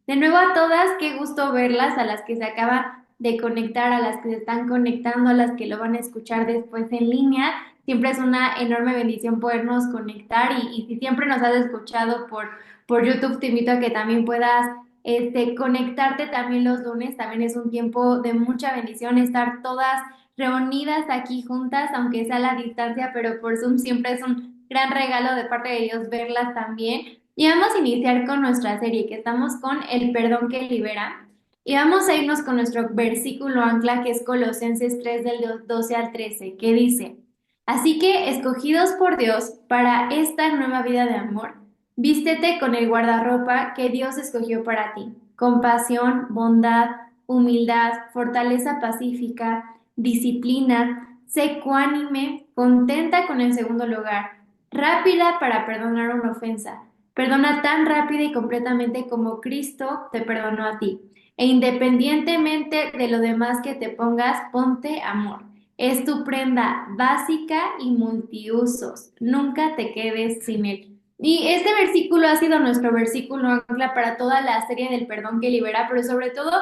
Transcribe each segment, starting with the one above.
De nuevo a todas, qué gusto verlas, a las que se acaban de conectar, a las que se están conectando, a las que lo van a escuchar después en línea. Siempre es una enorme bendición podernos conectar y si siempre nos has escuchado por YouTube, te invito a que también puedas conectarte también los lunes. También es un tiempo de mucha bendición estar todas reunidas aquí juntas, aunque sea a la distancia, pero por Zoom siempre es un gran regalo de parte de Dios verlas también. Y vamos a iniciar con nuestra serie, que estamos con el perdón que libera. Y vamos a irnos con nuestro versículo ancla, que es Colosenses 3 del 12 al 13, que dice, así que, escogidos por Dios para esta nueva vida de amor, vístete con el guardarropa que Dios escogió para ti: compasión, bondad, humildad, fortaleza pacífica, disciplina, sé ecuánime, contenta con el segundo lugar, rápida para perdonar una ofensa. Perdona tan rápida y completamente como Cristo te perdonó a ti. E independientemente de lo demás que te pongas, ponte amor. Es tu prenda básica y multiusos. Nunca te quedes sin él. Y este versículo ha sido nuestro versículo ancla para toda la serie del perdón que libera, pero sobre todo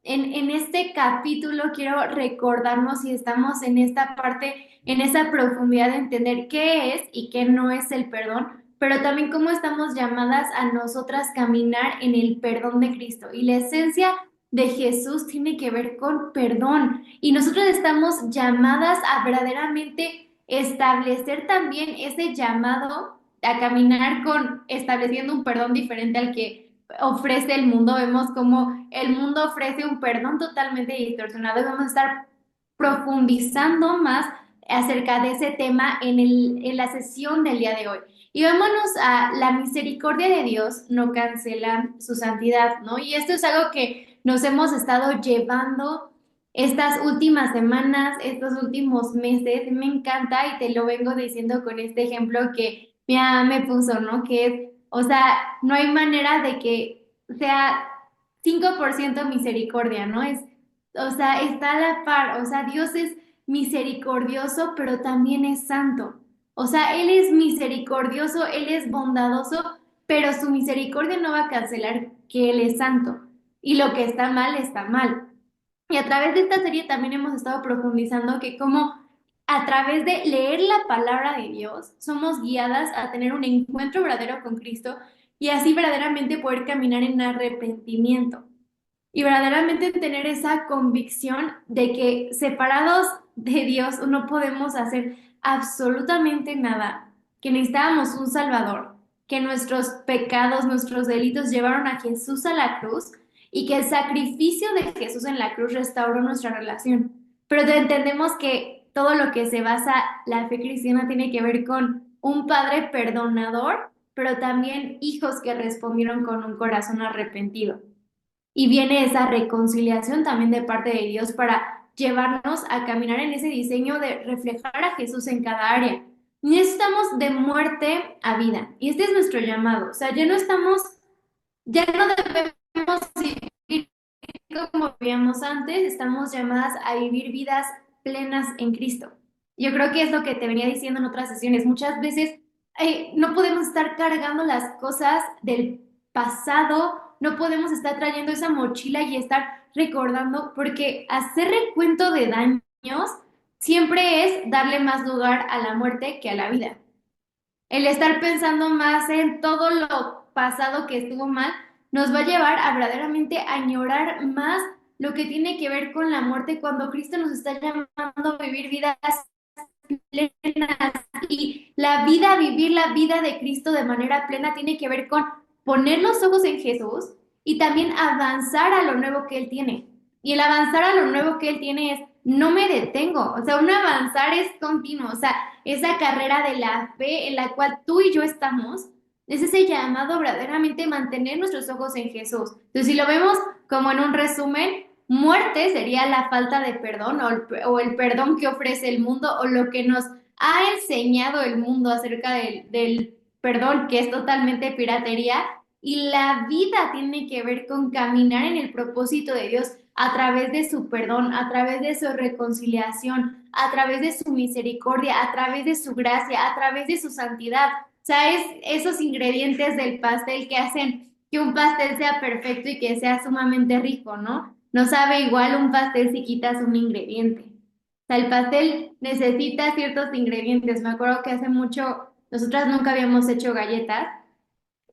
en este capítulo quiero recordarnos si estamos en esta parte, en esa profundidad de entender qué es y qué no es el perdón, pero también cómo estamos llamadas a nosotras caminar en el perdón de Cristo. Y la esencia de Jesús tiene que ver con perdón. Y nosotros estamos llamadas a verdaderamente establecer también ese llamado a caminar con estableciendo un perdón diferente al que ofrece el mundo. Vemos como el mundo ofrece un perdón totalmente distorsionado y vamos a estar profundizando más acerca de ese tema en la sesión del día de hoy. Y vámonos a la misericordia de Dios no cancela su santidad, ¿no? Y esto es algo que nos hemos estado llevando estas últimas semanas, estos últimos meses. Me encanta y te lo vengo diciendo con este ejemplo que mi mamá me puso, ¿no? Que es, o sea, no hay manera de que sea 5% misericordia, ¿no? O sea, está a la par, o sea, Dios es misericordioso, pero también es santo. O sea, Él es misericordioso, Él es bondadoso, pero su misericordia no va a cancelar que Él es santo. Y lo que está mal, está mal. Y a través de esta serie también hemos estado profundizando que como a través de leer la palabra de Dios somos guiadas a tener un encuentro verdadero con Cristo y así verdaderamente poder caminar en arrepentimiento y verdaderamente tener esa convicción de que separados de Dios no podemos hacer absolutamente nada, que necesitábamos un Salvador, que nuestros pecados, nuestros delitos llevaron a Jesús a la cruz y que el sacrificio de Jesús en la cruz restauró nuestra relación. Pero entendemos que todo lo que se basa la fe cristiana tiene que ver con un Padre perdonador, pero también hijos que respondieron con un corazón arrepentido. Y viene esa reconciliación también de parte de Dios para llevarnos a caminar en ese diseño de reflejar a Jesús en cada área. Necesitamos de muerte a vida. Y este es nuestro llamado. O sea, ya no debemos vivir como vivíamos antes, estamos llamadas a vivir vidas plenas en Cristo. Yo creo que es lo que te venía diciendo en otras sesiones. Muchas veces no podemos estar cargando las cosas del pasado, no podemos estar trayendo esa mochila y estar recordando, porque hacer recuento de daños siempre es darle más lugar a la muerte que a la vida. El estar pensando más en todo lo pasado que estuvo mal nos va a llevar a verdaderamente añorar más lo que tiene que ver con la muerte cuando Cristo nos está llamando a vivir vidas plenas. Y la vida, vivir la vida de Cristo de manera plena tiene que ver con poner los ojos en Jesús y también avanzar a lo nuevo que Él tiene. Y el avanzar a lo nuevo que Él tiene es, no me detengo, o sea, un avanzar es continuo, o sea, esa carrera de la fe en la cual tú y yo estamos, es ese llamado verdaderamente mantener nuestros ojos en Jesús. Entonces, si lo vemos como en un resumen, muerte sería la falta de perdón o el perdón que ofrece el mundo o lo que nos ha enseñado el mundo acerca del perdón, que es totalmente piratería. Y la vida tiene que ver con caminar en el propósito de Dios a través de su perdón, a través de su reconciliación, a través de su misericordia, a través de su gracia, a través de su santidad. O sea, es esos ingredientes del pastel que hacen que un pastel sea perfecto y que sea sumamente rico, ¿no? No sabe igual un pastel si quitas un ingrediente. O sea, el pastel necesita ciertos ingredientes. Me acuerdo que hace mucho, nosotras nunca habíamos hecho galletas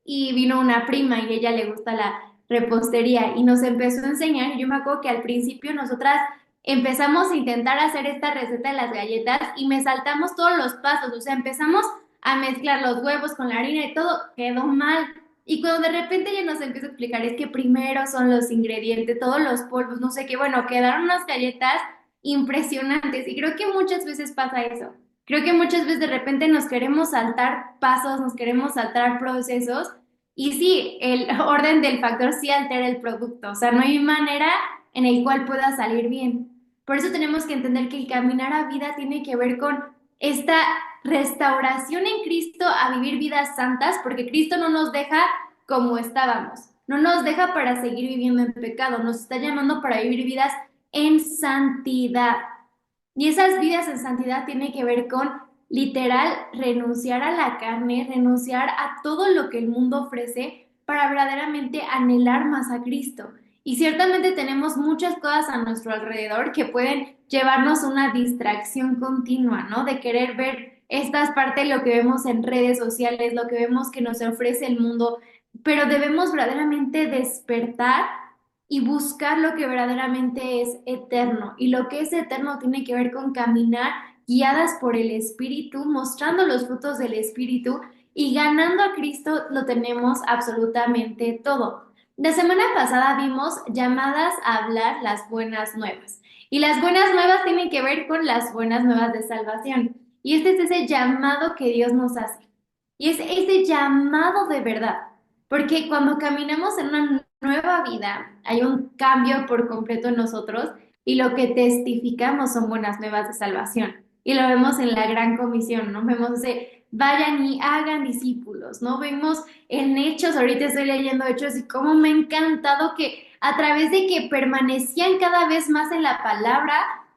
y vino una prima y ella le gusta la repostería y nos empezó a enseñar. Yo me acuerdo que al principio nosotras empezamos a intentar hacer esta receta de las galletas y me saltamos todos los pasos, o sea, empezamos a mezclar los huevos con la harina y todo quedó mal. Y cuando de repente ella nos empieza a explicar, es que primero son los ingredientes, todos los polvos, no sé qué, bueno, quedaron unas galletas impresionantes y creo que muchas veces pasa eso. Creo que muchas veces de repente nos queremos saltar pasos, nos queremos saltar procesos y sí, el orden del factor sí altera el producto, o sea, no hay manera en el cual pueda salir bien. Por eso tenemos que entender que el caminar a vida tiene que ver con esta restauración en Cristo a vivir vidas santas, porque Cristo no nos deja como estábamos, no nos deja para seguir viviendo en pecado, nos está llamando para vivir vidas en santidad. Y esas vidas en santidad tienen que ver con literal renunciar a la carne, renunciar a todo lo que el mundo ofrece para verdaderamente anhelar más a Cristo. Y ciertamente tenemos muchas cosas a nuestro alrededor que pueden llevarnos a una distracción continua, ¿no? De querer ver estas partes, lo que vemos en redes sociales, lo que vemos que nos ofrece el mundo, pero debemos verdaderamente despertar y buscar lo que verdaderamente es eterno. Y lo que es eterno tiene que ver con caminar guiadas por el Espíritu, mostrando los frutos del Espíritu y ganando a Cristo lo tenemos absolutamente todo. La semana pasada vimos llamadas a hablar las buenas nuevas. Y las buenas nuevas tienen que ver con las buenas nuevas de salvación. Y este es ese llamado que Dios nos hace. Y es ese llamado de verdad. Porque cuando caminamos en una nueva vida, hay un cambio por completo en nosotros y lo que testificamos son buenas nuevas de salvación. Y lo vemos en la gran comisión, ¿no? Vemos ese, vayan y hagan discípulos, ¿no? Vemos en Hechos, ahorita estoy leyendo Hechos y cómo me ha encantado que a través de que permanecían cada vez más en la palabra,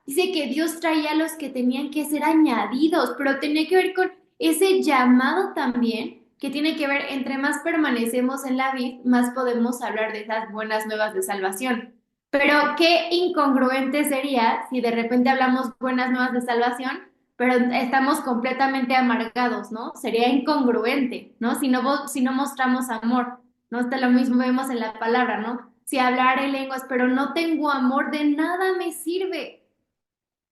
dice que Dios traía a los que tenían que ser añadidos, pero tenía que ver con ese llamado también que tiene que ver, entre más permanecemos en la vid, más podemos hablar de esas buenas nuevas de salvación. Pero qué incongruente sería si de repente hablamos buenas nuevas de salvación, pero estamos completamente amargados, ¿no? Sería incongruente, ¿no? Si no mostramos amor, ¿no? Hasta lo mismo vemos en la palabra, ¿no? Si hablar en lenguas, pero no tengo amor, de nada me sirve.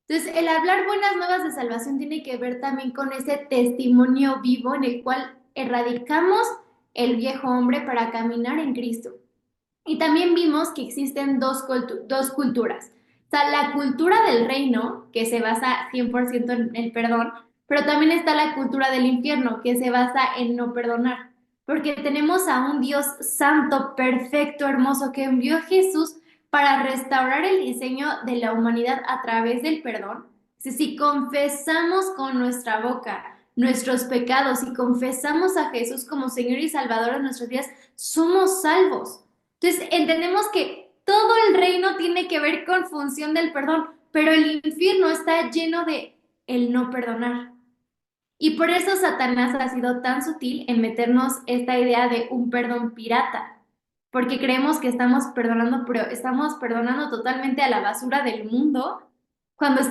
Entonces, el hablar buenas nuevas de salvación tiene que ver también con ese testimonio vivo en el cual erradicamos el viejo hombre para caminar en Cristo. Y también vimos que existen dos culturas. O sea, la cultura del reino, que se basa 100% en el perdón, pero también está la cultura del infierno, que se basa en no perdonar. Porque tenemos a un Dios santo, perfecto, hermoso, que envió a Jesús para restaurar el diseño de la humanidad a través del perdón. Si confesamos con nuestra boca nuestros pecados y confesamos a Jesús como Señor y Salvador de nuestros días, somos salvos. Entonces entendemos que todo el reino tiene que ver con función del perdón, pero el infierno está lleno de el no perdonar. Y por eso Satanás ha sido tan sutil en meternos esta idea de un perdón pirata, porque creemos que estamos perdonando, pero estamos perdonando totalmente a la basura del mundo cuando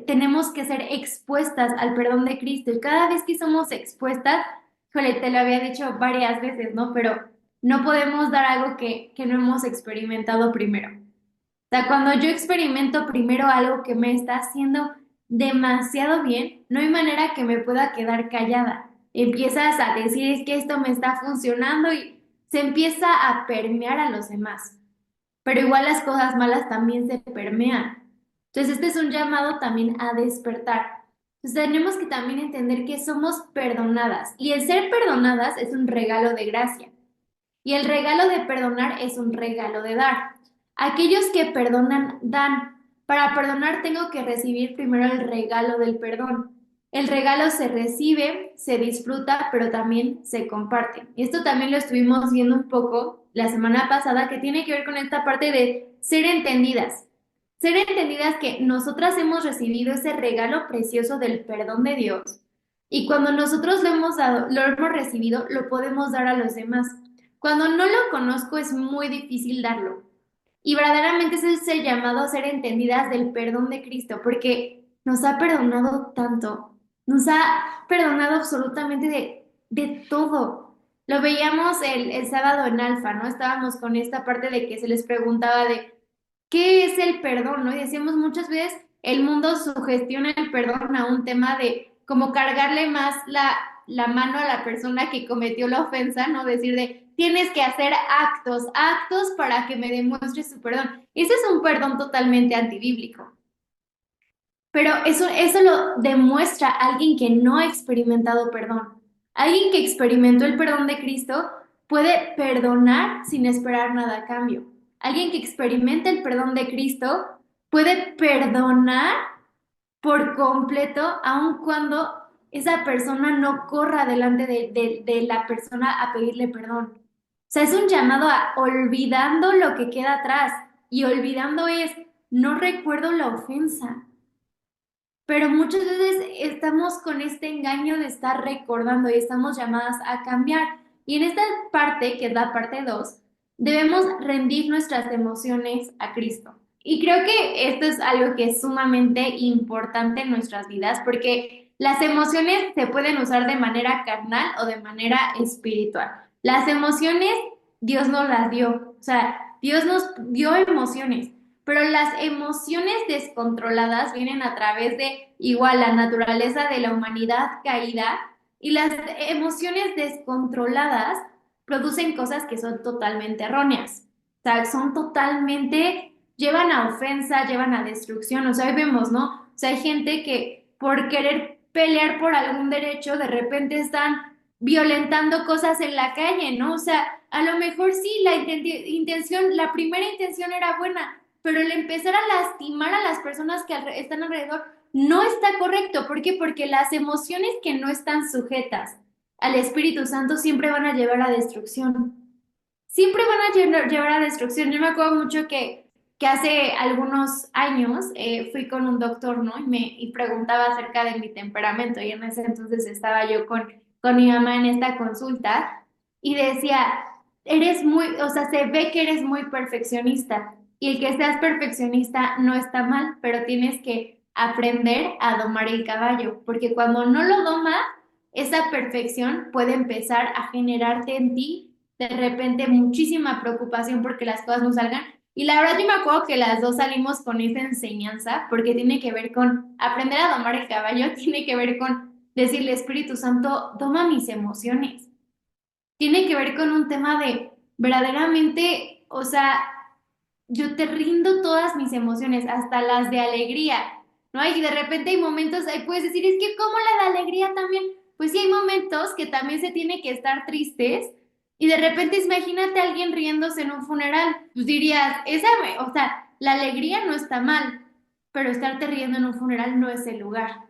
tenemos que ser expuestas al perdón de Cristo. Y cada vez que somos expuestas, jole, te lo había dicho varias veces, ¿no? Pero no podemos dar algo que no hemos experimentado primero. O sea, cuando yo experimento primero algo que me está haciendo demasiado bien, no hay manera que me pueda quedar callada. Empiezas a decir, es que esto me está funcionando y se empieza a permear a los demás. Pero igual las cosas malas también se permean. Entonces, este es un llamado también a despertar. Entonces, tenemos que también entender que somos perdonadas y el ser perdonadas es un regalo de gracia. Y el regalo de perdonar es un regalo de dar. Aquellos que perdonan, dan. Para perdonar tengo que recibir primero el regalo del perdón. El regalo se recibe, se disfruta, pero también se comparte. Y esto también lo estuvimos viendo un poco la semana pasada, que tiene que ver con esta parte de ser entendidas. Ser entendidas que nosotras hemos recibido ese regalo precioso del perdón de Dios. Y cuando nosotros lo hemos dado, lo hemos recibido, lo podemos dar a los demás. cuando no lo conozco es muy difícil darlo. Y verdaderamente ese es el llamado a ser entendidas del perdón de Cristo, porque nos ha perdonado tanto, nos ha perdonado absolutamente de todo. Lo veíamos el sábado en Alfa, ¿no? Estábamos con esta parte de que se les preguntaba de ¿qué es el perdón, no? Y decíamos muchas veces, el mundo sugestiona el perdón a un tema de como cargarle más la mano a la persona que cometió la ofensa, ¿no? Decir de, tienes que hacer actos, actos para que me demuestres su perdón. Ese es un perdón totalmente antibíblico. Pero eso lo demuestra alguien que no ha experimentado perdón. Alguien que experimentó el perdón de Cristo puede perdonar sin esperar nada a cambio. Alguien que experimenta el perdón de Cristo puede perdonar por completo, aun cuando esa persona no corra delante de la persona a pedirle perdón. O sea, es un llamado a olvidando lo que queda atrás. Y olvidando es, no recuerdo la ofensa. Pero muchas veces estamos con este engaño de estar recordando y estamos llamadas a cambiar. Y en esta parte, que es la parte 2, debemos rendir nuestras emociones a Cristo. Y creo que esto es algo que es sumamente importante en nuestras vidas porque las emociones se pueden usar de manera carnal o de manera espiritual. Las emociones Dios nos las dio, o sea, Dios nos dio emociones, pero las emociones descontroladas vienen a través de igual la naturaleza de la humanidad caída y las emociones descontroladas producen cosas que son totalmente erróneas. O sea, son totalmente, llevan a ofensa, llevan a destrucción. O sea, hoy vemos, ¿no? O sea, hay gente que por querer pelear por algún derecho, de repente están violentando cosas en la calle, ¿no? O sea, a lo mejor sí, intención, la primera intención era buena, pero el empezar a lastimar a las personas que están alrededor no está correcto. ¿Por qué? Porque las emociones que no están sujetas al Espíritu Santo siempre van a llevar a destrucción. Siempre van a llevar a destrucción. Yo me acuerdo mucho que hace algunos años fui con un doctor, ¿no? Y preguntaba acerca de mi temperamento. Y en ese entonces estaba yo con mi mamá en esta consulta y decía, eres muy, o sea, se ve que eres muy perfeccionista. Y el que seas perfeccionista no está mal, pero tienes que aprender a domar el caballo, porque cuando no lo domas, esa perfección puede empezar a generarte en ti de repente muchísima preocupación porque las cosas no salgan. Y la verdad yo me acuerdo que las dos salimos con esa enseñanza porque tiene que ver con aprender a domar el caballo, tiene que ver con decirle Espíritu Santo, toma mis emociones. Tiene que ver con un tema de verdaderamente, o sea, yo te rindo todas mis emociones, hasta las de alegría, ¿no? Y de repente hay momentos, ahí puedes decir, es que ¿cómo la de alegría también? Pues sí hay momentos que también se tiene que estar tristes y de repente imagínate a alguien riéndose en un funeral, pues dirías, o sea, la alegría no está mal, pero estarte riendo en un funeral no es el lugar.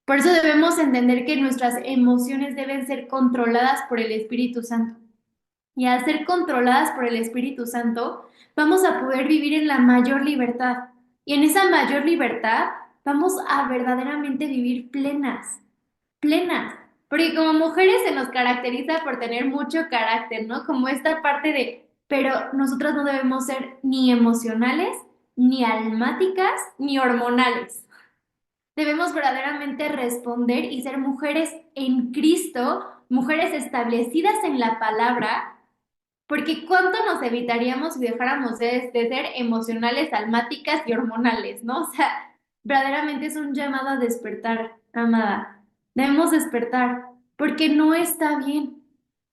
Por eso debemos entender que nuestras emociones deben ser controladas por el Espíritu Santo. Y al ser controladas por el Espíritu Santo, vamos a poder vivir en la mayor libertad. Y en esa mayor libertad vamos a verdaderamente vivir plenas, plenas. Porque como mujeres se nos caracteriza por tener mucho carácter, ¿no? Como esta parte de, pero nosotras no debemos ser ni emocionales, ni almáticas, ni hormonales. Debemos verdaderamente responder y ser mujeres en Cristo, mujeres establecidas en la palabra, porque ¿cuánto nos evitaríamos si dejáramos de ser emocionales, almáticas y hormonales, ¿no? O sea, verdaderamente es un llamado a despertar, amada. Debemos despertar, porque no está bien.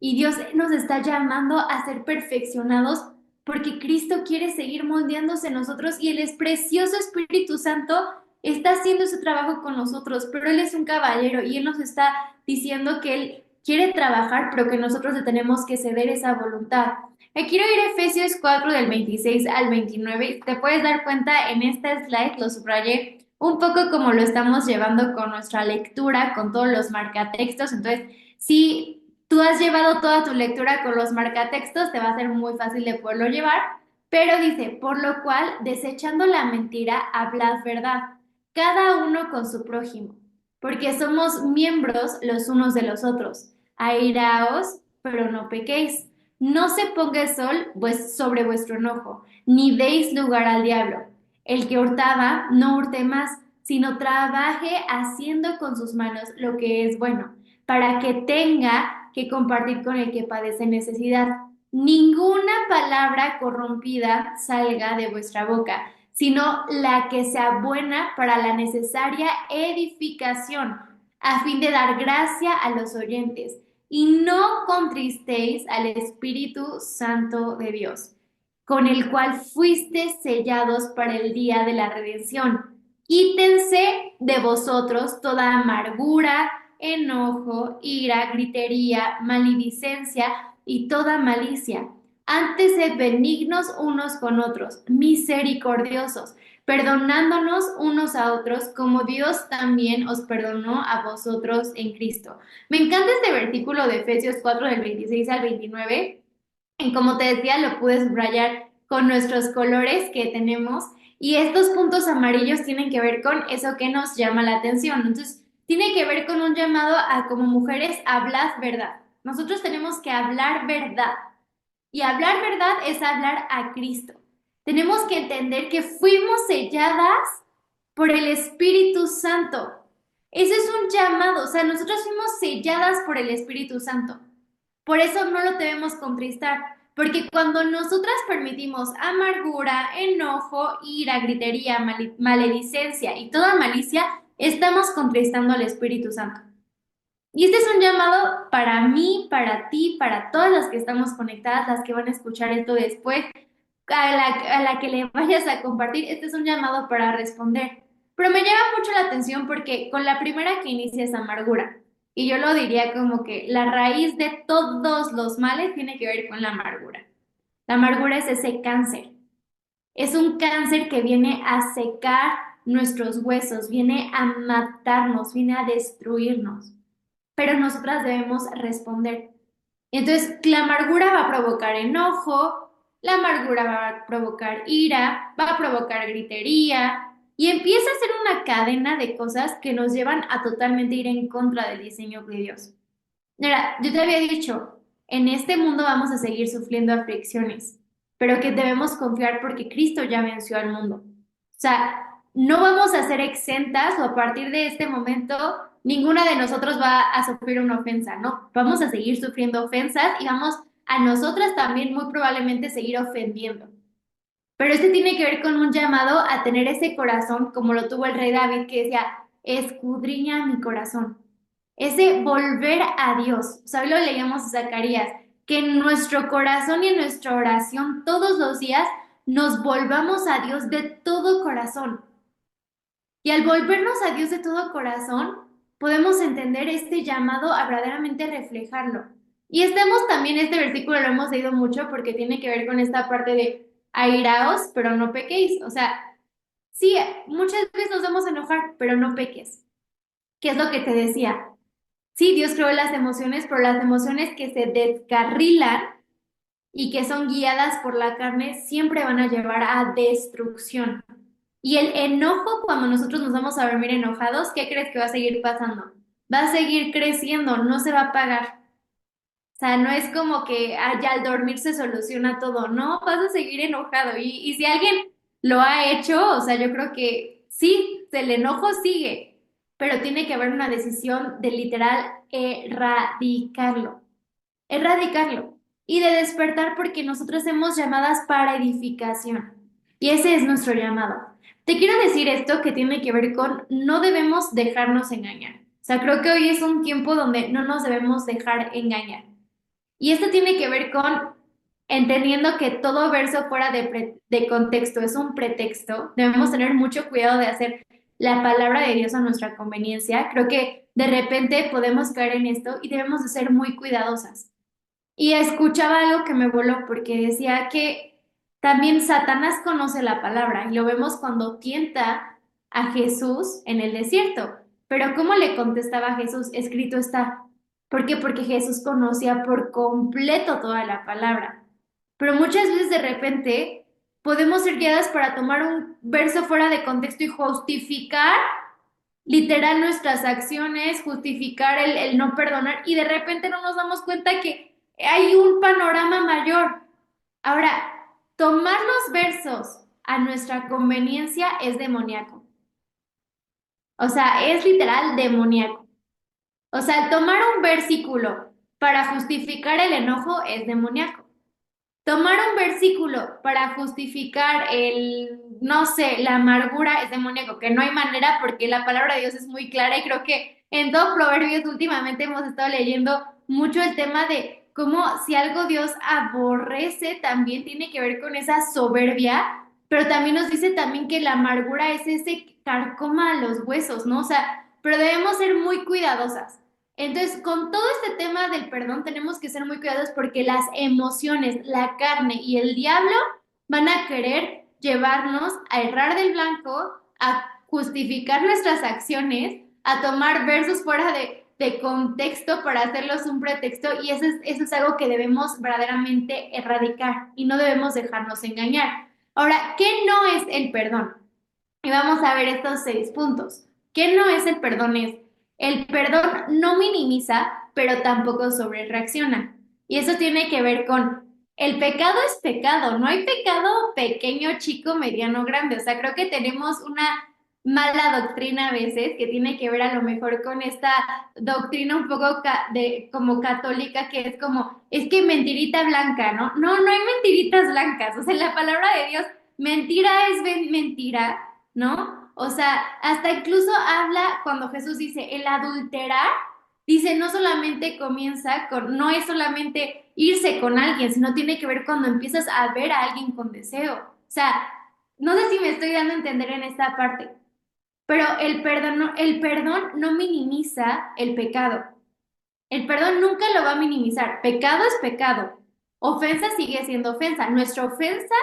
Y Dios nos está llamando a ser perfeccionados, porque Cristo quiere seguir moldeándose en nosotros y el precioso Espíritu Santo está haciendo su trabajo con nosotros, pero Él es un caballero y Él nos está diciendo que Él quiere trabajar, pero que nosotros le tenemos que ceder esa voluntad. Quiero ir a Efesios 4 del 26 al 29. Te puedes dar cuenta en esta slide, lo subrayé un poco como lo estamos llevando con nuestra lectura, con todos los marcatextos. Entonces, si tú has llevado toda tu lectura con los marcatextos, te va a ser muy fácil de poderlo llevar. Pero dice, por lo cual, desechando la mentira, hablad verdad, cada uno con su prójimo, porque somos miembros los unos de los otros. Airaos, pero no pequéis. No se ponga el sol pues, sobre vuestro enojo, ni deis lugar al diablo. El que hurtaba, no hurte más, sino trabaje haciendo con sus manos lo que es bueno, para que tenga que compartir con el que padece necesidad. Ninguna palabra corrompida salga de vuestra boca, sino la que sea buena para la necesaria edificación, a fin de dar gracia a los oyentes. Y no contristéis al Espíritu Santo de Dios, con el cual fuisteis sellados para el día de la redención. Quítense de vosotros toda amargura, enojo, ira, gritería, maledicencia y toda malicia. Antes sed benignos unos con otros, misericordiosos, perdonándonos unos a otros, como Dios también os perdonó a vosotros en Cristo. Me encanta este versículo de Efesios 4 del 26 al 29. Y como te decía, lo pude subrayar con nuestros colores que tenemos. Y estos puntos amarillos tienen que ver con eso que nos llama la atención. Entonces, tiene que ver con un llamado a como mujeres, hablad verdad. Nosotros tenemos que hablar verdad. Y hablar verdad es hablar a Cristo. Tenemos que entender que fuimos selladas por el Espíritu Santo. Ese es un llamado, o sea, nosotros fuimos selladas por el Espíritu Santo. Por eso no lo debemos contristar, porque cuando nosotras permitimos amargura, enojo, ira, gritería, maledicencia y toda malicia, estamos contristando al Espíritu Santo. Y este es un llamado para mí, para ti, para todas las que estamos conectadas, las que van a escuchar esto después, a la que le vayas a compartir. Este es un llamado para responder. Pero me llama mucho la atención porque con la primera que inicia es amargura. Y yo lo diría como que la raíz de todos los males tiene que ver con la amargura. La amargura es ese cáncer. Es un cáncer que viene a secar nuestros huesos, viene a matarnos, viene a destruirnos, pero nosotras debemos responder. Entonces, la amargura va a provocar enojo, la amargura va a provocar ira, va a provocar gritería y empieza a ser una cadena de cosas que nos llevan a totalmente ir en contra del diseño de Dios. Mira, yo te había dicho, en este mundo vamos a seguir sufriendo aflicciones, pero que debemos confiar porque Cristo ya venció al mundo. O sea, no vamos a ser exentas o a partir de este momento ninguna de nosotros va a sufrir una ofensa, ¿no? Vamos a seguir sufriendo ofensas y vamos a nosotras también muy probablemente seguir ofendiendo. Pero este tiene que ver con un llamado a tener ese corazón como lo tuvo el rey David que decía, escudriña mi corazón. Ese volver a Dios. O sea, hoy lo leíamos a Zacarías, que en nuestro corazón y en nuestra oración todos los días nos volvamos a Dios de todo corazón. Y al volvernos a Dios de todo corazón, podemos entender este llamado a verdaderamente reflejarlo. Y estamos también, este versículo lo hemos leído mucho porque tiene que ver con esta parte de airaos, pero no pequéis. O sea, sí, muchas veces nos vamos a enojar, pero no peques. ¿Qué es lo que te decía? Sí, Dios creó las emociones, pero las emociones que se descarrilan y que son guiadas por la carne siempre van a llevar a destrucción. Y el enojo, cuando nosotros nos vamos a dormir enojados, ¿qué crees que va a seguir pasando? Va a seguir creciendo, no se va a apagar. O sea, no es como que ya al dormir se soluciona todo, no, vas a seguir enojado. Y si alguien lo ha hecho, o sea, yo creo que sí, el enojo sigue, pero tiene que haber una decisión de literal erradicarlo, erradicarlo y de despertar porque nosotros hemos llamadas para edificación. Y ese es nuestro llamado. Te quiero decir esto que tiene que ver con no debemos dejarnos engañar. O sea, creo que hoy es un tiempo donde no nos debemos dejar engañar. Y esto tiene que ver con entendiendo que todo verso fuera de contexto es un pretexto. Debemos tener mucho cuidado de hacer la palabra de Dios a nuestra conveniencia. Creo que de repente podemos caer en esto y debemos de ser muy cuidadosas. Y escuchaba algo que me voló porque decía que también Satanás conoce la palabra y lo vemos cuando tienta a Jesús en el desierto. Pero ¿cómo le contestaba a Jesús? Escrito está. ¿Por qué? Porque Jesús conocía por completo toda la palabra. Pero muchas veces de repente podemos ser guiadas para tomar un verso fuera de contexto y justificar literal nuestras acciones, justificar el no perdonar y de repente no nos damos cuenta que hay un panorama mayor. Ahora, tomar los versos a nuestra conveniencia es demoníaco. O sea, es literal demoníaco. O sea, el tomar un versículo para justificar el enojo es demoníaco. Tomar un versículo para justificar no sé, la amargura es demoníaco, que no hay manera porque la palabra de Dios es muy clara y creo que en todo Proverbios últimamente hemos estado leyendo mucho el tema de cómo si algo Dios aborrece también tiene que ver con esa soberbia, pero también nos dice también que la amargura es ese carcoma a los huesos, ¿no? O sea, pero debemos ser muy cuidadosas. Entonces, con todo este tema del perdón, tenemos que ser muy cuidadosos porque las emociones, la carne y el diablo van a querer llevarnos a errar del blanco, a justificar nuestras acciones, a tomar versos fuera de contexto para hacerlos un pretexto y eso es algo que debemos verdaderamente erradicar y no debemos dejarnos engañar. Ahora, ¿qué no es el perdón? Y vamos a ver estos 6 puntos. ¿Qué no es el perdón? Es el perdón no minimiza, pero tampoco sobrereacciona. Y eso tiene que ver con el pecado es pecado, no hay pecado pequeño, chico, mediano, grande. O sea, creo que tenemos una mala doctrina a veces que tiene que ver a lo mejor con esta doctrina un poco como católica que es como, es que mentirita blanca, ¿no? No, no hay mentiritas blancas. O sea, la palabra de Dios, mentira es mentira, ¿no? O sea, hasta incluso habla cuando Jesús dice el adulterar, dice no solamente comienza con, no es solamente irse con alguien, sino tiene que ver cuando empiezas a ver a alguien con deseo. O sea, no sé si me estoy dando a entender en esta parte, pero el perdón no minimiza el pecado. El perdón nunca lo va a minimizar. Pecado es pecado. Ofensa sigue siendo ofensa. Nuestra ofensa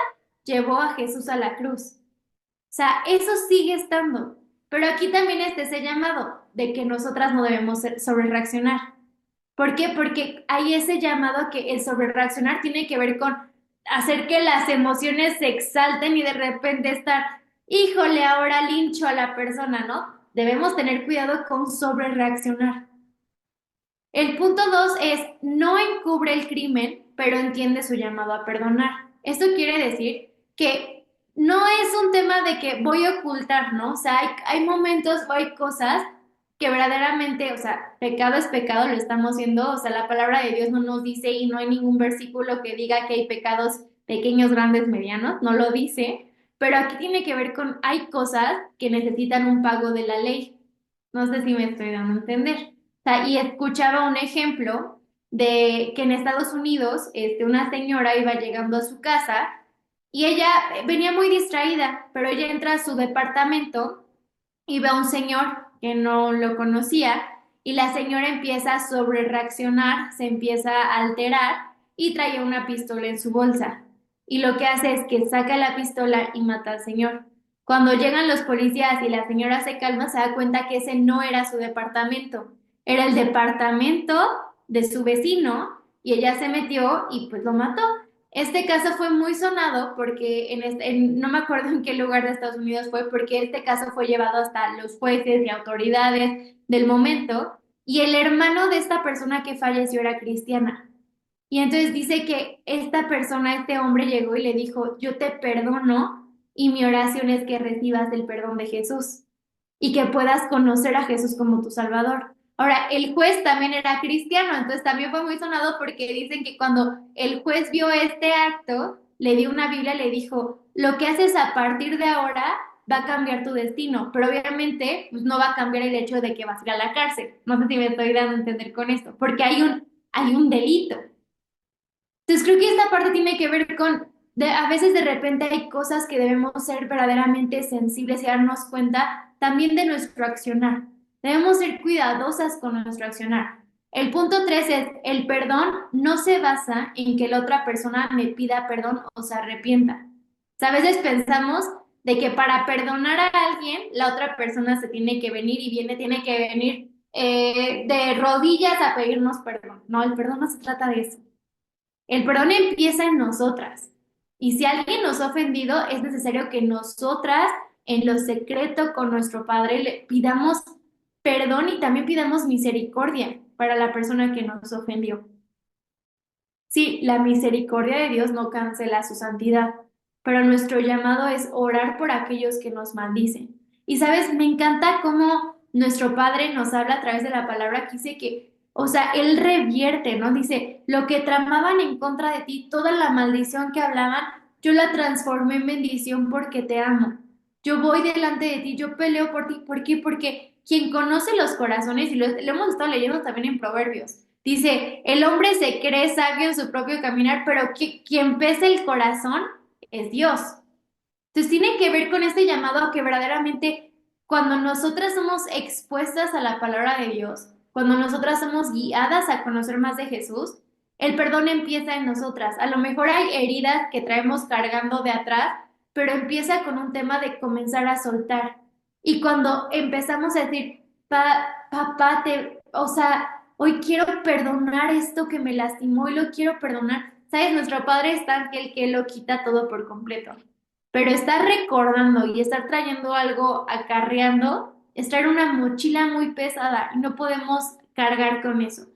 llevó a Jesús a la cruz. O sea, eso sigue estando. Pero aquí también está ese llamado de que nosotras no debemos sobrereaccionar. ¿Por qué? Porque hay ese llamado que el sobrereaccionar tiene que ver con hacer que las emociones se exalten y de repente estar, híjole, ahora lincho a la persona, ¿no? Debemos tener cuidado con sobrereaccionar. El punto 2 es, no encubre el crimen, pero entiende su llamado a perdonar. Esto quiere decir que no es un tema de que voy a ocultar, ¿no? O sea, hay momentos o hay cosas que verdaderamente, o sea, pecado es pecado, lo estamos viendo, o sea, la palabra de Dios no nos dice y no hay ningún versículo que diga que hay pecados pequeños, grandes, medianos, no lo dice, pero aquí tiene que ver con, hay cosas que necesitan un pago de la ley. No sé si me estoy dando a entender. Sea, y escuchaba un ejemplo de que en Estados Unidos, una señora iba llegando a su casa y ella venía muy distraída, pero ella entra a su departamento y ve a un señor que no lo conocía y la señora empieza a sobrereaccionar, se empieza a alterar y trae una pistola en su bolsa. Y lo que hace es que saca la pistola y mata al señor. Cuando llegan los policías y la señora se calma, se da cuenta que ese no era su departamento, era el departamento de su vecino y ella se metió y pues lo mató. Este caso fue muy sonado porque no me acuerdo en qué lugar de Estados Unidos fue, porque este caso fue llevado hasta los jueces y autoridades del momento y el hermano de esta persona que falleció era cristiana. Y entonces dice que esta persona, este hombre llegó y le dijo, yo te perdono y mi oración es que recibas el perdón de Jesús y que puedas conocer a Jesús como tu Salvador. Ahora, el juez también era cristiano, entonces también fue muy sonado porque dicen que cuando el juez vio este acto, le dio una Biblia, le dijo, lo que haces a partir de ahora va a cambiar tu destino, pero obviamente pues, no va a cambiar el hecho de que vas a ir a la cárcel. No sé si me estoy dando a entender con esto, porque hay un delito. Entonces creo que esta parte tiene que ver con, a veces de repente hay cosas que debemos ser verdaderamente sensibles y darnos cuenta también de nuestro accionar. Debemos ser cuidadosas con nuestro accionar. El punto 3 es, el perdón no se basa en que la otra persona me pida perdón o se arrepienta. O sea, a veces pensamos de que para perdonar a alguien, la otra persona se tiene que venir y tiene que venir de rodillas a pedirnos perdón. No, el perdón no se trata de eso. El perdón empieza en nosotras. Y si alguien nos ha ofendido, es necesario que nosotras, en lo secreto con nuestro Padre, le pidamos perdón y también pidamos misericordia para la persona que nos ofendió. Sí, la misericordia de Dios no cancela su santidad, pero nuestro llamado es orar por aquellos que nos maldicen. Y sabes, me encanta cómo nuestro Padre nos habla a través de la palabra que dice que, o sea, Él revierte, ¿no? Dice, lo que tramaban en contra de ti, toda la maldición que hablaban, yo la transformé en bendición porque te amo. Yo voy delante de ti, yo peleo por ti. ¿Por qué? Porque quien conoce los corazones, y lo hemos estado leyendo también en Proverbios, dice, el hombre se cree sabio en su propio caminar, pero quien pesa el corazón es Dios. Entonces tiene que ver con este llamado a que verdaderamente cuando nosotras somos expuestas a la palabra de Dios, cuando nosotras somos guiadas a conocer más de Jesús, el perdón empieza en nosotras. A lo mejor hay heridas que traemos cargando de atrás, pero empieza con un tema de comenzar a soltar. Y cuando empezamos a decir, papá, o sea, hoy quiero perdonar esto que me lastimó y lo quiero perdonar. ¿Sabes? Nuestro Padre es tan fiel que Él lo quita todo por completo. Pero estar recordando y estar trayendo algo acarreando es traer una mochila muy pesada y no podemos cargar con eso.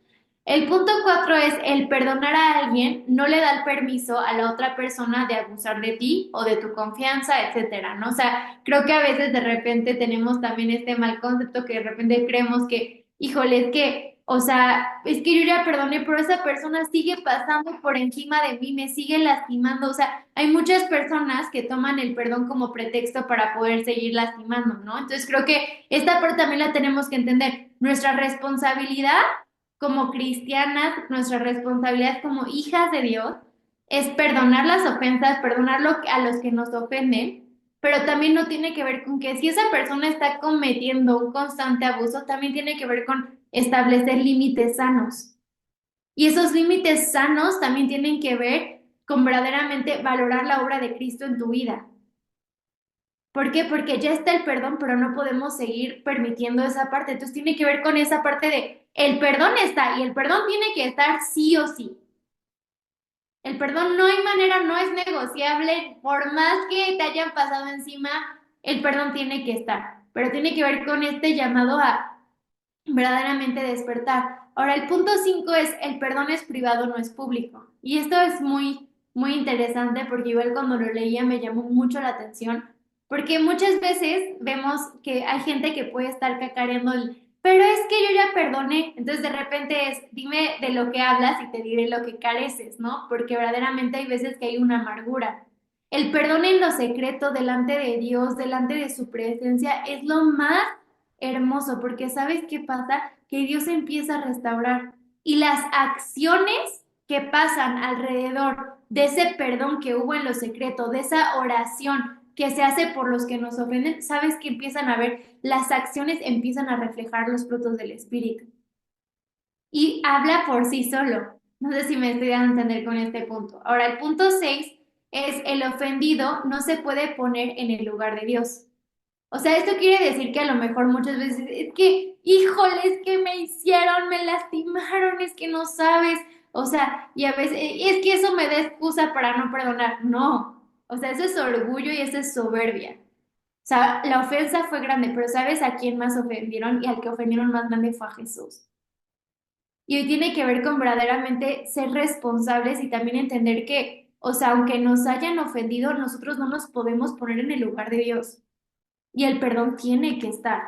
El punto 4 es el perdonar a alguien no le da el permiso a la otra persona de abusar de ti o de tu confianza, etcétera, ¿no? O sea, creo que a veces de repente tenemos también este mal concepto que de repente creemos que, híjole, es que, o sea, es que yo ya perdoné, pero esa persona sigue pasando por encima de mí, me sigue lastimando, o sea, hay muchas personas que toman el perdón como pretexto para poder seguir lastimando, ¿no? Entonces creo que esta parte también la tenemos que entender. Nuestra responsabilidad como cristianas, nuestra responsabilidad como hijas de Dios es perdonar las ofensas, perdonar a los que nos ofenden, pero también no tiene que ver con que si esa persona está cometiendo un constante abuso, también tiene que ver con establecer límites sanos. Y esos límites sanos también tienen que ver con verdaderamente valorar la obra de Cristo en tu vida. ¿Por qué? Porque ya está el perdón, pero no podemos seguir permitiendo esa parte. Entonces tiene que ver con esa parte de el perdón está y el perdón tiene que estar sí o sí. El perdón no hay manera, no es negociable, por más que te hayan pasado encima, el perdón tiene que estar, pero tiene que ver con este llamado a verdaderamente despertar. Ahora, el punto 5 es el perdón es privado, no es público. Y esto es muy, muy interesante porque igual cuando lo leía me llamó mucho la atención, porque muchas veces vemos que hay gente que puede estar cacareando pero es que yo ya perdoné, entonces de repente es, dime de lo que hablas y te diré lo que careces, ¿no? Porque verdaderamente hay veces que hay una amargura. El perdón en lo secreto delante de Dios, delante de su presencia, es lo más hermoso, porque ¿sabes qué pasa? Que Dios empieza a restaurar y las acciones que pasan alrededor de ese perdón que hubo en lo secreto, de esa oración que se hace por los que nos ofenden, ¿sabes que empiezan a ver? Las acciones empiezan a reflejar los frutos del Espíritu. Y habla por sí solo. No sé si me estoy dando a entender con este punto. Ahora, el punto 6 es el ofendido no se puede poner en el lugar de Dios. O sea, esto quiere decir que a lo mejor muchas veces es que, híjole, es que me hicieron, me lastimaron, es que no sabes. O sea, y a veces, es que eso me da excusa para no perdonar. No. O sea, eso es orgullo y eso es soberbia. O sea, la ofensa fue grande, pero ¿sabes a quién más ofendieron? Y al que ofendieron más grande fue a Jesús. Y hoy tiene que ver con verdaderamente ser responsables y también entender que, o sea, aunque nos hayan ofendido, nosotros no nos podemos poner en el lugar de Dios. Y el perdón tiene que estar.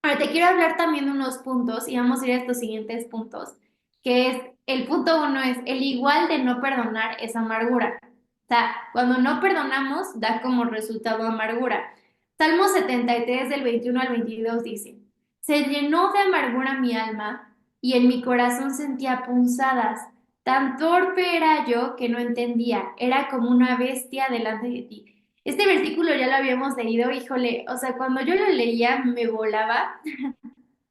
Ahora te quiero hablar también de unos puntos y vamos a ir a estos siguientes puntos, que es, el punto 1 es, el igual de no perdonar es amargura. O sea, cuando no perdonamos, da como resultado amargura. Salmo 73 del 21 al 22 dice, se llenó de amargura mi alma y en mi corazón sentía punzadas. Tan torpe era yo que no entendía, era como una bestia delante de ti. Este versículo ya lo habíamos leído, híjole, o sea, cuando yo lo leía me volaba,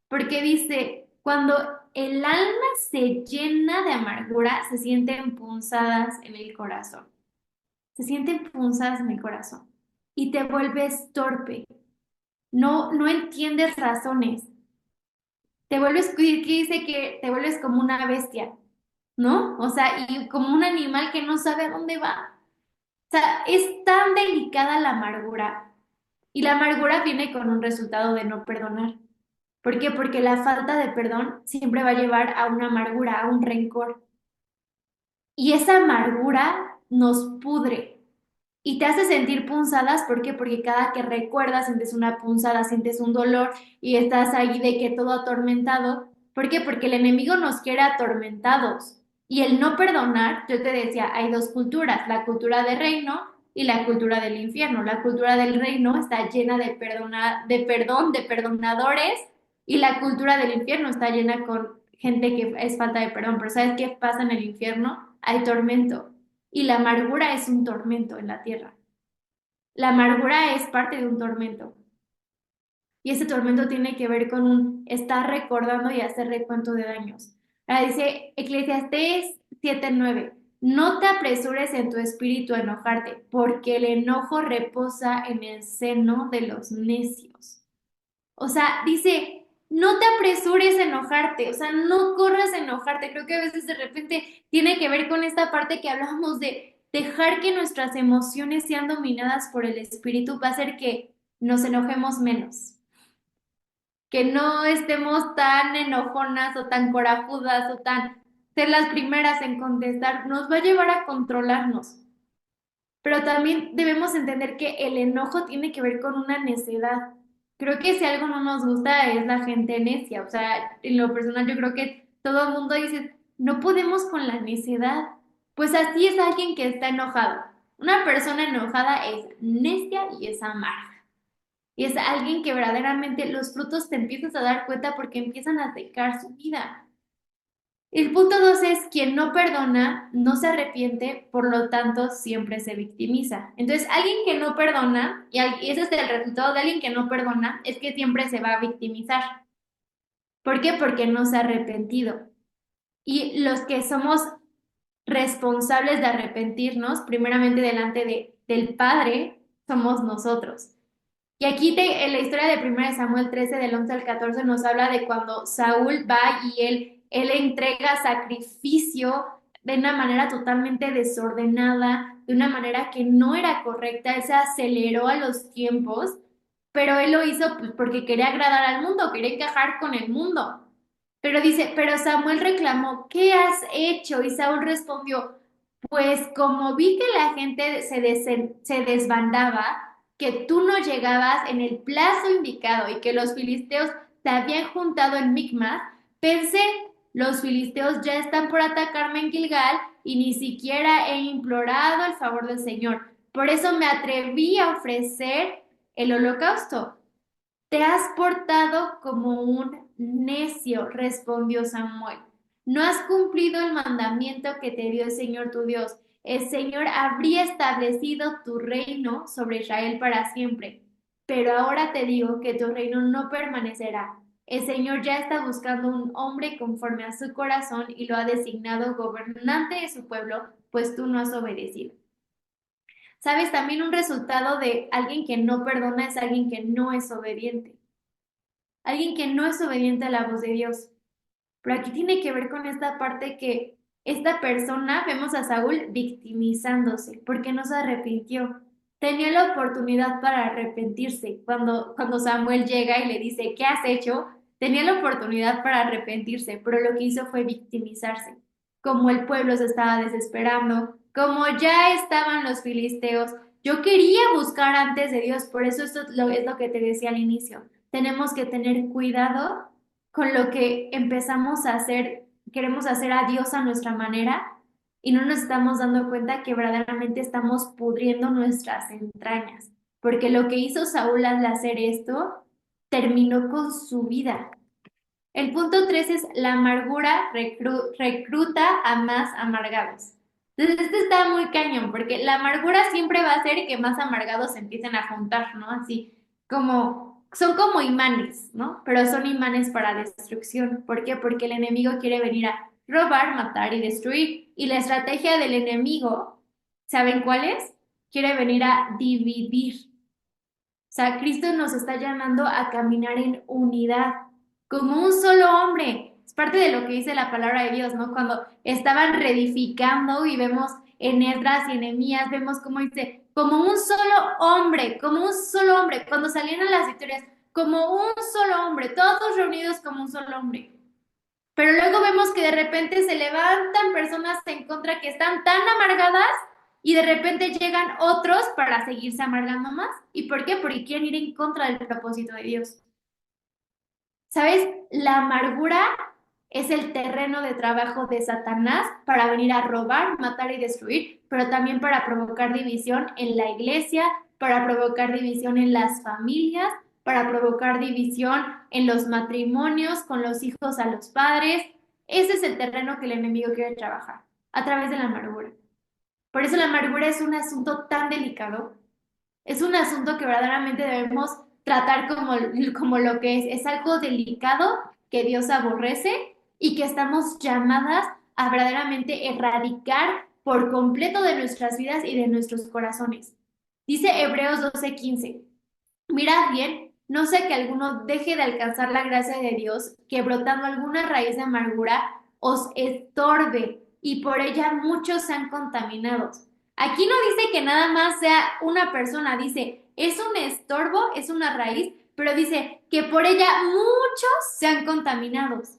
porque dice, cuando el alma se llena de amargura, se sienten punzadas en el corazón, se sienten punzadas en el corazón y te vuelves torpe, no entiendes razones, te vuelves, que dice que te vuelves como una bestia, ¿no? O sea, y como un animal que no sabe a dónde va. O sea, es tan delicada la amargura. Y la amargura viene con un resultado de no perdonar. ¿Por qué? Porque la falta de perdón siempre va a llevar a una amargura, a un rencor. Y esa amargura nos pudre y te hace sentir punzadas. ¿Por qué? Porque cada que recuerdas sientes una punzada, sientes un dolor y estás ahí de que todo atormentado. ¿Por qué? Porque el enemigo nos quiere atormentados. Y el no perdonar, yo te decía, hay dos culturas, la cultura del reino y la cultura del infierno. La cultura del reino está llena de perdón, de perdonadores, y la cultura del infierno está llena con gente que es falta de perdón. Pero ¿sabes qué pasa en el infierno? Hay tormento. Y la amargura es un tormento en la tierra. La amargura es parte de un tormento. Y ese tormento tiene que ver con un estar recordando y hacer recuento de daños. Ahora dice Eclesiastés 7:9, no te apresures en tu espíritu a enojarte, porque el enojo reposa en el seno de los necios. O sea, dice, no te apresures a enojarte, o sea, no corras a enojarte. Creo que a veces de repente tiene que ver con esta parte que hablamos de dejar que nuestras emociones sean dominadas por el espíritu, va a hacer que nos enojemos menos, que no estemos tan enojonas o tan corajudas o tan ser las primeras en contestar, nos va a llevar a controlarnos. Pero también debemos entender que el enojo tiene que ver con una necedad. Creo que si algo no nos gusta es la gente necia. O sea, en lo personal yo creo que todo el mundo dice, no podemos con la necedad. Pues así es alguien que está enojado. Una persona enojada es necia y es amarga. Y es alguien que verdaderamente los frutos te empiezas a dar cuenta porque empiezan a secar su vida. El punto dos es quien no perdona, no se arrepiente, por lo tanto siempre se victimiza. Entonces, alguien que no perdona, y ese es el resultado de alguien que no perdona, es que siempre se va a victimizar. ¿Por qué? Porque no se ha arrepentido. Y los que somos responsables de arrepentirnos, primeramente delante del Padre, somos nosotros. Y aquí en la historia de 1 Samuel 13 del 11 al 14 nos habla de cuando Saúl va y él entrega sacrificio de una manera totalmente desordenada, de una manera que no era correcta. Él se aceleró a los tiempos, pero él lo hizo pues, porque quería agradar al mundo, quería encajar con el mundo. Pero dice, pero Samuel reclamó, ¿qué has hecho? Y Saúl respondió, pues como vi que la gente se desbandaba, que tú no llegabas en el plazo indicado y que los filisteos se habían juntado en Micmas, pensé, los filisteos ya están por atacarme en Gilgal y ni siquiera he implorado el favor del Señor. Por eso me atreví a ofrecer el holocausto. Te has portado como un necio, respondió Samuel. No has cumplido el mandamiento que te dio el Señor tu Dios. El Señor habría establecido tu reino sobre Israel para siempre. Pero ahora te digo que tu reino no permanecerá. El Señor ya está buscando un hombre conforme a su corazón y lo ha designado gobernante de su pueblo, pues tú no has obedecido. ¿Sabes? También un resultado de alguien que no perdona es alguien que no es obediente. Alguien que no es obediente a la voz de Dios. Pero aquí tiene que ver con esta parte que esta persona, vemos a Saúl victimizándose porque no se arrepintió. Tenía la oportunidad para arrepentirse. Cuando Samuel llega y le dice, ¿qué has hecho? Tenía la oportunidad para arrepentirse, pero lo que hizo fue victimizarse. Como el pueblo se estaba desesperando, como ya estaban los filisteos, yo quería buscar antes de Dios, por eso esto es lo que te decía al inicio. Tenemos que tener cuidado con lo que empezamos a hacer, queremos hacer a Dios a nuestra manera y no nos estamos dando cuenta que verdaderamente estamos pudriendo nuestras entrañas, porque lo que hizo Saúl al hacer esto terminó con su vida. El punto 3 es la amargura recluta a más amargados. Entonces, este está muy cañón, porque la amargura siempre va a hacer que más amargados se empiecen a juntar, ¿no? Así como, son como imanes, ¿no? Pero son imanes para destrucción. ¿Por qué? Porque el enemigo quiere venir a robar, matar y destruir. Y la estrategia del enemigo, ¿saben cuál es? Quiere venir a dividir. O sea, Cristo nos está llamando a caminar en unidad, como un solo hombre. Es parte de lo que dice la palabra de Dios, ¿no? Cuando estaban reedificando y vemos en Esdras y en Nehemías, vemos cómo dice, como un solo hombre, como un solo hombre, cuando salieron las victorias, como un solo hombre, todos reunidos como un solo hombre. Pero luego vemos que de repente se levantan personas en contra que están tan amargadas y de repente llegan otros para seguirse amargando más. ¿Y por qué? Porque quieren ir en contra del propósito de Dios. ¿Sabes? La amargura es el terreno de trabajo de Satanás para venir a robar, matar y destruir, pero también para provocar división en la iglesia, para provocar división en las familias, para provocar división en los matrimonios, con los hijos a los padres. Ese es el terreno que el enemigo quiere trabajar, a través de la amargura. Por eso la amargura es un asunto tan delicado, es un asunto que verdaderamente debemos tratar como lo que es algo delicado que Dios aborrece y que estamos llamadas a verdaderamente erradicar por completo de nuestras vidas y de nuestros corazones. Dice Hebreos 12:15, mirad bien, no sea que alguno deje de alcanzar la gracia de Dios, que brotando alguna raíz de amargura os estorbe y por ella muchos sean contaminados. Aquí no dice que nada más sea una persona, dice, es un estorbo, es una raíz, pero dice que por ella muchos sean contaminados.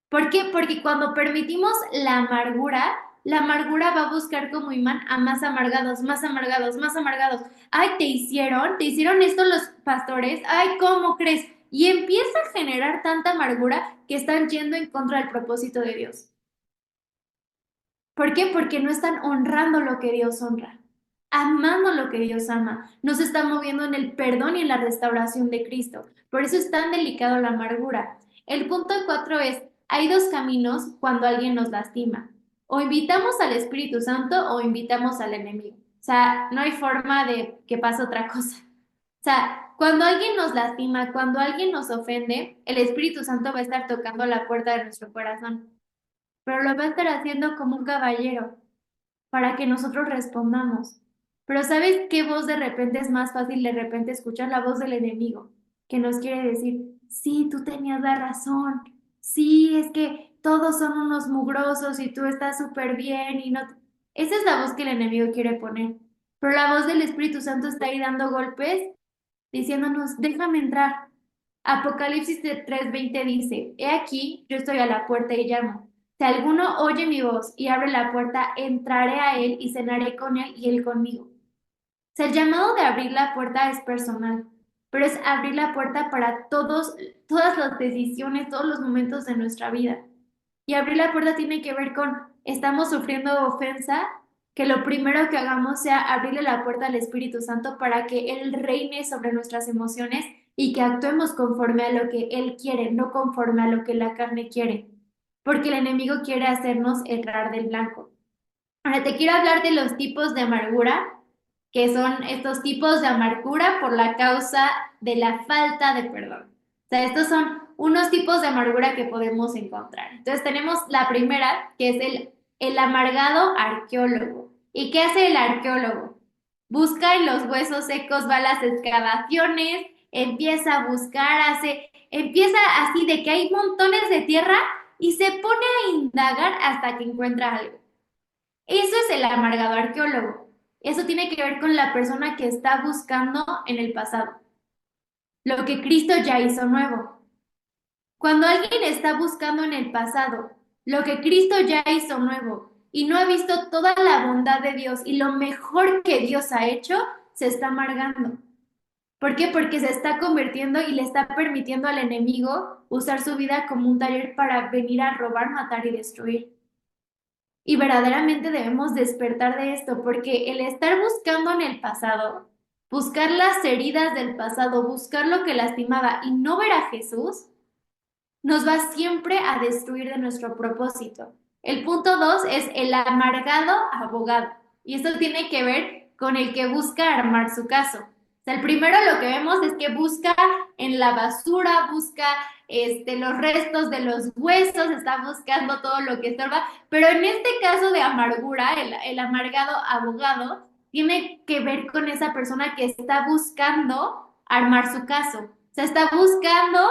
¿Por qué? Porque cuando permitimos la amargura va a buscar como imán a más amargados, más amargados, más amargados. Ay, te hicieron esto los pastores, ay, ¿cómo crees? Y empieza a generar tanta amargura que están yendo en contra del propósito de Dios. ¿Por qué? Porque no están honrando lo que Dios honra, amando lo que Dios ama, no se están moviendo en el perdón y en la restauración de Cristo. Por eso es tan delicado la amargura. El punto 4 es, hay dos caminos cuando alguien nos lastima. O invitamos al Espíritu Santo o invitamos al enemigo. O sea, no hay forma de que pase otra cosa. O sea, cuando alguien nos lastima, cuando alguien nos ofende, el Espíritu Santo va a estar tocando la puerta de nuestro corazón, pero lo va a estar haciendo como un caballero para que nosotros respondamos. Pero ¿sabes qué voz de repente es más fácil de repente escuchar? La voz del enemigo, que nos quiere decir, sí, tú tenías la razón, sí, es que todos son unos mugrosos y tú estás súper bien y no... Esa es la voz que el enemigo quiere poner. Pero la voz del Espíritu Santo está ahí dando golpes, diciéndonos, déjame entrar. Apocalipsis 3:20 dice, he aquí, yo estoy a la puerta y llamo. Si alguno oye mi voz y abre la puerta, entraré a él y cenaré con él y él conmigo. O sea, el llamado de abrir la puerta es personal, pero es abrir la puerta para todas las decisiones, todos los momentos de nuestra vida. Y abrir la puerta tiene que ver con, estamos sufriendo ofensa, que lo primero que hagamos sea abrirle la puerta al Espíritu Santo para que Él reine sobre nuestras emociones y que actuemos conforme a lo que Él quiere, no conforme a lo que la carne quiere, porque el enemigo quiere hacernos errar del blanco. Ahora te quiero hablar de los tipos de amargura, que son estos tipos de amargura por la causa de la falta de perdón. O sea, estos son unos tipos de amargura que podemos encontrar. Entonces tenemos la primera, que es el amargado arqueólogo. ¿Y qué hace el arqueólogo? Busca en los huesos secos, va a las excavaciones, empieza a buscar, empieza así de que hay montones de tierra y se pone a indagar hasta que encuentra algo. Eso es el amargado arqueólogo. Eso tiene que ver con la persona que está buscando en el pasado, lo que Cristo ya hizo nuevo. Cuando alguien está buscando en el pasado lo que Cristo ya hizo nuevo y no ha visto toda la bondad de Dios y lo mejor que Dios ha hecho, se está amargando. ¿Por qué? Porque se está convirtiendo y le está permitiendo al enemigo usar su vida como un taller para venir a robar, matar y destruir. Y verdaderamente debemos despertar de esto, porque el estar buscando en el pasado, buscar las heridas del pasado, buscar lo que lastimaba y no ver a Jesús, nos va siempre a destruir de nuestro propósito. El punto 2 es el amargado abogado. Y esto tiene que ver con el que busca armar su caso. O sea, el primero lo que vemos es que busca en la basura, busca los restos de los huesos, está buscando todo lo que estorba, pero en este caso de amargura, el amargado abogado tiene que ver con esa persona que está buscando armar su caso. O sea, está buscando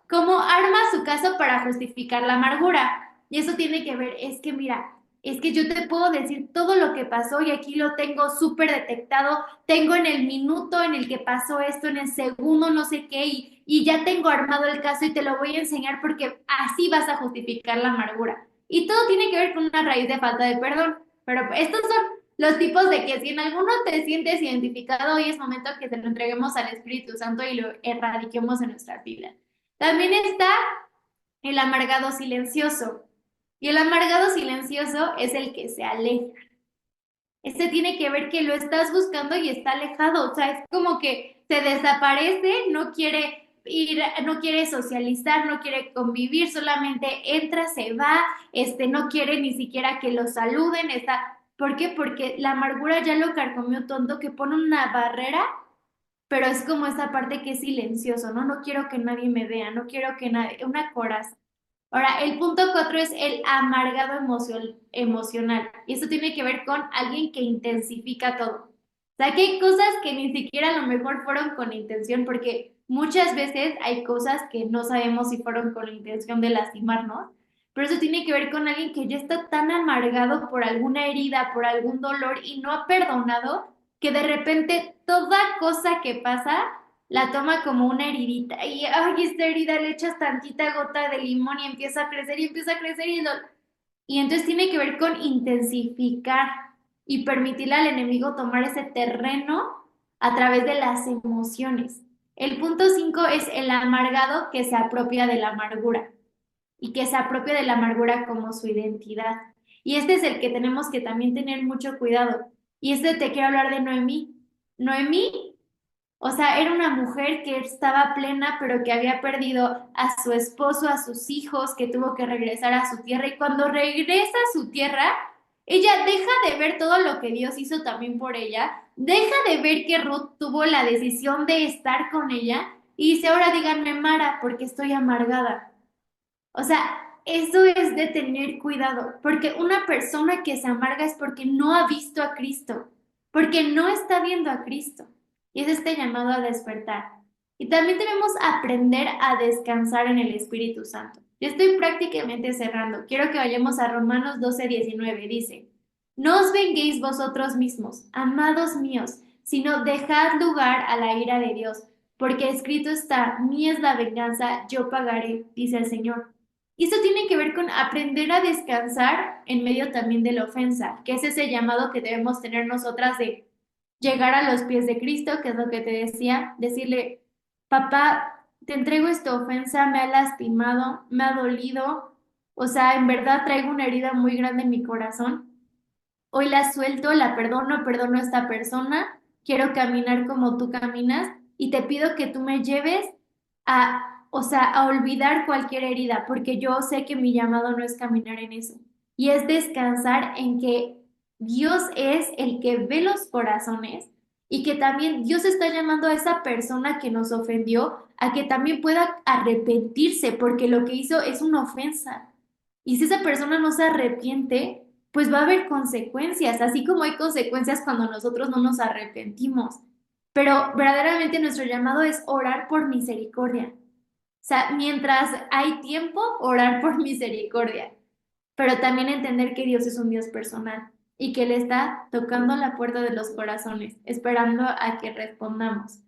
cómo arma su caso para justificar la amargura. Y eso tiene que ver, es que mira, es que yo te puedo decir todo lo que pasó y aquí lo tengo súper detectado, tengo en el minuto en el que pasó esto, en el segundo no sé qué, y ya tengo armado el caso y te lo voy a enseñar porque así vas a justificar la amargura. Y todo tiene que ver con una raíz de falta de perdón. Pero estos son los tipos de que si en alguno te sientes identificado, hoy es momento que se lo entreguemos al Espíritu Santo y lo erradiquemos en nuestra vida. También está el amargado silencioso. Y el amargado silencioso es el que se aleja. Este tiene que ver que lo estás buscando y está alejado. O sea, es como que se desaparece, no quiere ir, no quiere socializar, no quiere convivir, solamente entra, se va, no quiere ni siquiera que lo saluden, está. ¿Por qué? Porque la amargura ya lo carcomió tonto, que pone una barrera, pero es como esa parte que es silencioso, ¿no? No quiero que nadie me vea, no quiero que nadie, una coraza. Ahora, el punto 4 es el amargado emocional. Y eso tiene que ver con alguien que intensifica todo. O sea, que hay cosas que ni siquiera a lo mejor fueron con intención, porque muchas veces hay cosas que no sabemos si fueron con la intención de lastimarnos. Pero eso tiene que ver con alguien que ya está tan amargado por alguna herida, por algún dolor y no ha perdonado, que de repente toda cosa que pasa la toma como una heridita y ay, esta herida le echas tantita gota de limón y empieza a crecer y empieza a crecer y entonces tiene que ver con intensificar y permitirle al enemigo tomar ese terreno a través de las emociones. El punto 5 es el amargado que se apropia de la amargura y que se apropia de la amargura como su identidad. Y este es el que tenemos que también tener mucho cuidado. Y te quiero hablar de Noemí. Noemí, o sea, era una mujer que estaba plena, pero que había perdido a su esposo, a sus hijos, que tuvo que regresar a su tierra. Y cuando regresa a su tierra, ella deja de ver todo lo que Dios hizo también por ella, deja de ver que Ruth tuvo la decisión de estar con ella y dice, ahora díganme Mara, porque estoy amargada. O sea, eso es de tener cuidado, porque una persona que se amarga es porque no ha visto a Cristo, porque no está viendo a Cristo. Y es este llamado a despertar. Y también debemos aprender a descansar en el Espíritu Santo. Yo estoy prácticamente cerrando. Quiero que vayamos a Romanos 12:19. Dice, no os venguéis vosotros mismos, amados míos, sino dejad lugar a la ira de Dios, porque escrito está, mía es la venganza, yo pagaré, dice el Señor. Y eso tiene que ver con aprender a descansar en medio también de la ofensa, que es ese llamado que debemos tener nosotras de llegar a los pies de Cristo, que es lo que te decía, decirle, papá, te entrego esta ofensa, me ha lastimado, me ha dolido, o sea, en verdad traigo una herida muy grande en mi corazón. Hoy la suelto, la perdono, perdono a esta persona, quiero caminar como tú caminas y te pido que tú me lleves a, o sea, a olvidar cualquier herida, porque yo sé que mi llamado no es caminar en eso. Y es descansar en que Dios es el que ve los corazones y que también Dios está llamando a esa persona que nos ofendió a que también pueda arrepentirse, porque lo que hizo es una ofensa. Y si esa persona no se arrepiente, pues va a haber consecuencias, así como hay consecuencias cuando nosotros no nos arrepentimos. Pero verdaderamente nuestro llamado es orar por misericordia. O sea, mientras hay tiempo, orar por misericordia. Pero también entender que Dios es un Dios personal y que Él está tocando la puerta de los corazones, esperando a que respondamos.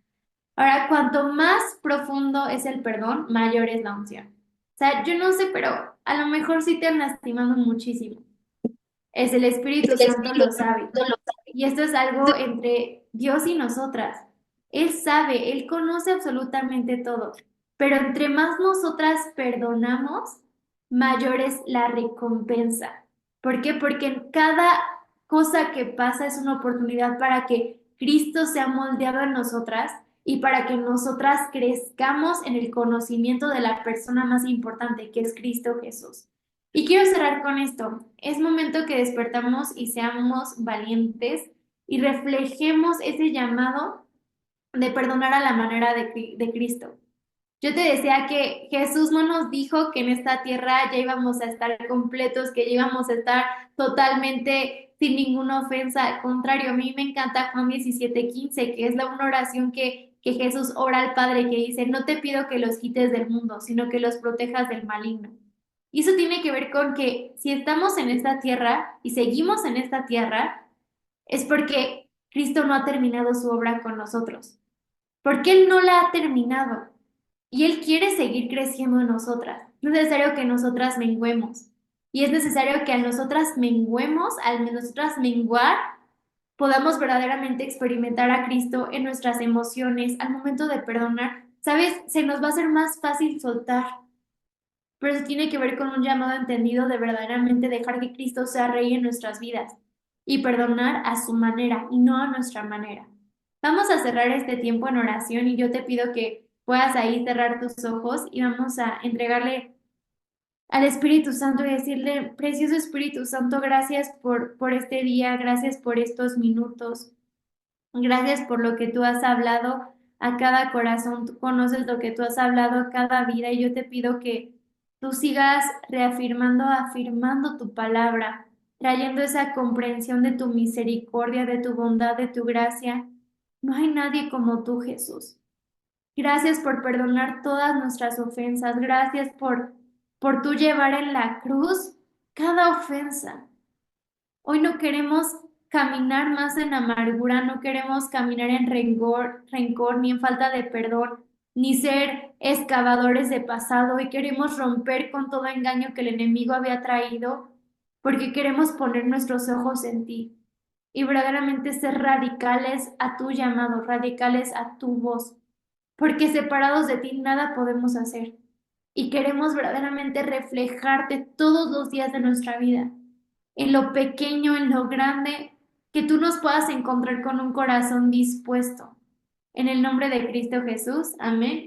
Ahora, cuanto más profundo es el perdón, mayor es la unción. O sea, yo no sé, pero a lo mejor sí te han lastimado muchísimo. Es el Espíritu El Santo Espíritu lo sabe. Santo lo Y esto es algo entre Dios y nosotras. Él sabe, Él conoce absolutamente todo. Pero entre más nosotras perdonamos, mayor es la recompensa. ¿Por qué? Porque en cada cosa que pasa es una oportunidad para que Cristo sea moldeado en nosotras y para que nosotras crezcamos en el conocimiento de la persona más importante, que es Cristo Jesús. Y quiero cerrar con esto. Es momento que despertamos y seamos valientes y reflejemos ese llamado de perdonar a la manera de Cristo. Yo te decía que Jesús no nos dijo que en esta tierra ya íbamos a estar completos, que ya íbamos a estar totalmente sin ninguna ofensa. Al contrario, a mí me encanta Juan 17:15, que es una oración que Jesús ora al Padre, que dice, no te pido que los quites del mundo, sino que los protejas del maligno. Y eso tiene que ver con que si estamos en esta tierra y seguimos en esta tierra, es porque Cristo no ha terminado su obra con nosotros, porque Él no la ha terminado. Y Él quiere seguir creciendo en nosotras. No es necesario que nosotras menguemos. Y es necesario que al nosotras menguemos, al nosotras menguar, podamos verdaderamente experimentar a Cristo en nuestras emociones al momento de perdonar. ¿Sabes? Se nos va a hacer más fácil soltar, pero eso tiene que ver con un llamado entendido de verdaderamente dejar que Cristo sea rey en nuestras vidas y perdonar a su manera y no a nuestra manera. Vamos a cerrar este tiempo en oración y yo te pido que puedas ahí cerrar tus ojos y vamos a entregarle al Espíritu Santo y decirle, precioso Espíritu Santo, gracias por este día, gracias por estos minutos. Gracias por lo que tú has hablado a cada corazón. Tú conoces lo que tú has hablado a cada vida y yo te pido que tú sigas reafirmando, afirmando tu palabra, trayendo esa comprensión de tu misericordia, de tu bondad, de tu gracia. No hay nadie como tú, Jesús. Gracias por perdonar todas nuestras ofensas. Gracias por tú llevar en la cruz cada ofensa. Hoy no queremos caminar más en amargura, no queremos caminar en rencor, ni en falta de perdón, ni ser excavadores de pasado. Hoy queremos romper con todo engaño que el enemigo había traído, porque queremos poner nuestros ojos en ti y verdaderamente ser radicales a tu llamado, radicales a tu voz, porque separados de ti nada podemos hacer. Y queremos verdaderamente reflejarte todos los días de nuestra vida en lo pequeño, en lo grande, que tú nos puedas encontrar con un corazón dispuesto. En el nombre de Cristo Jesús, amén.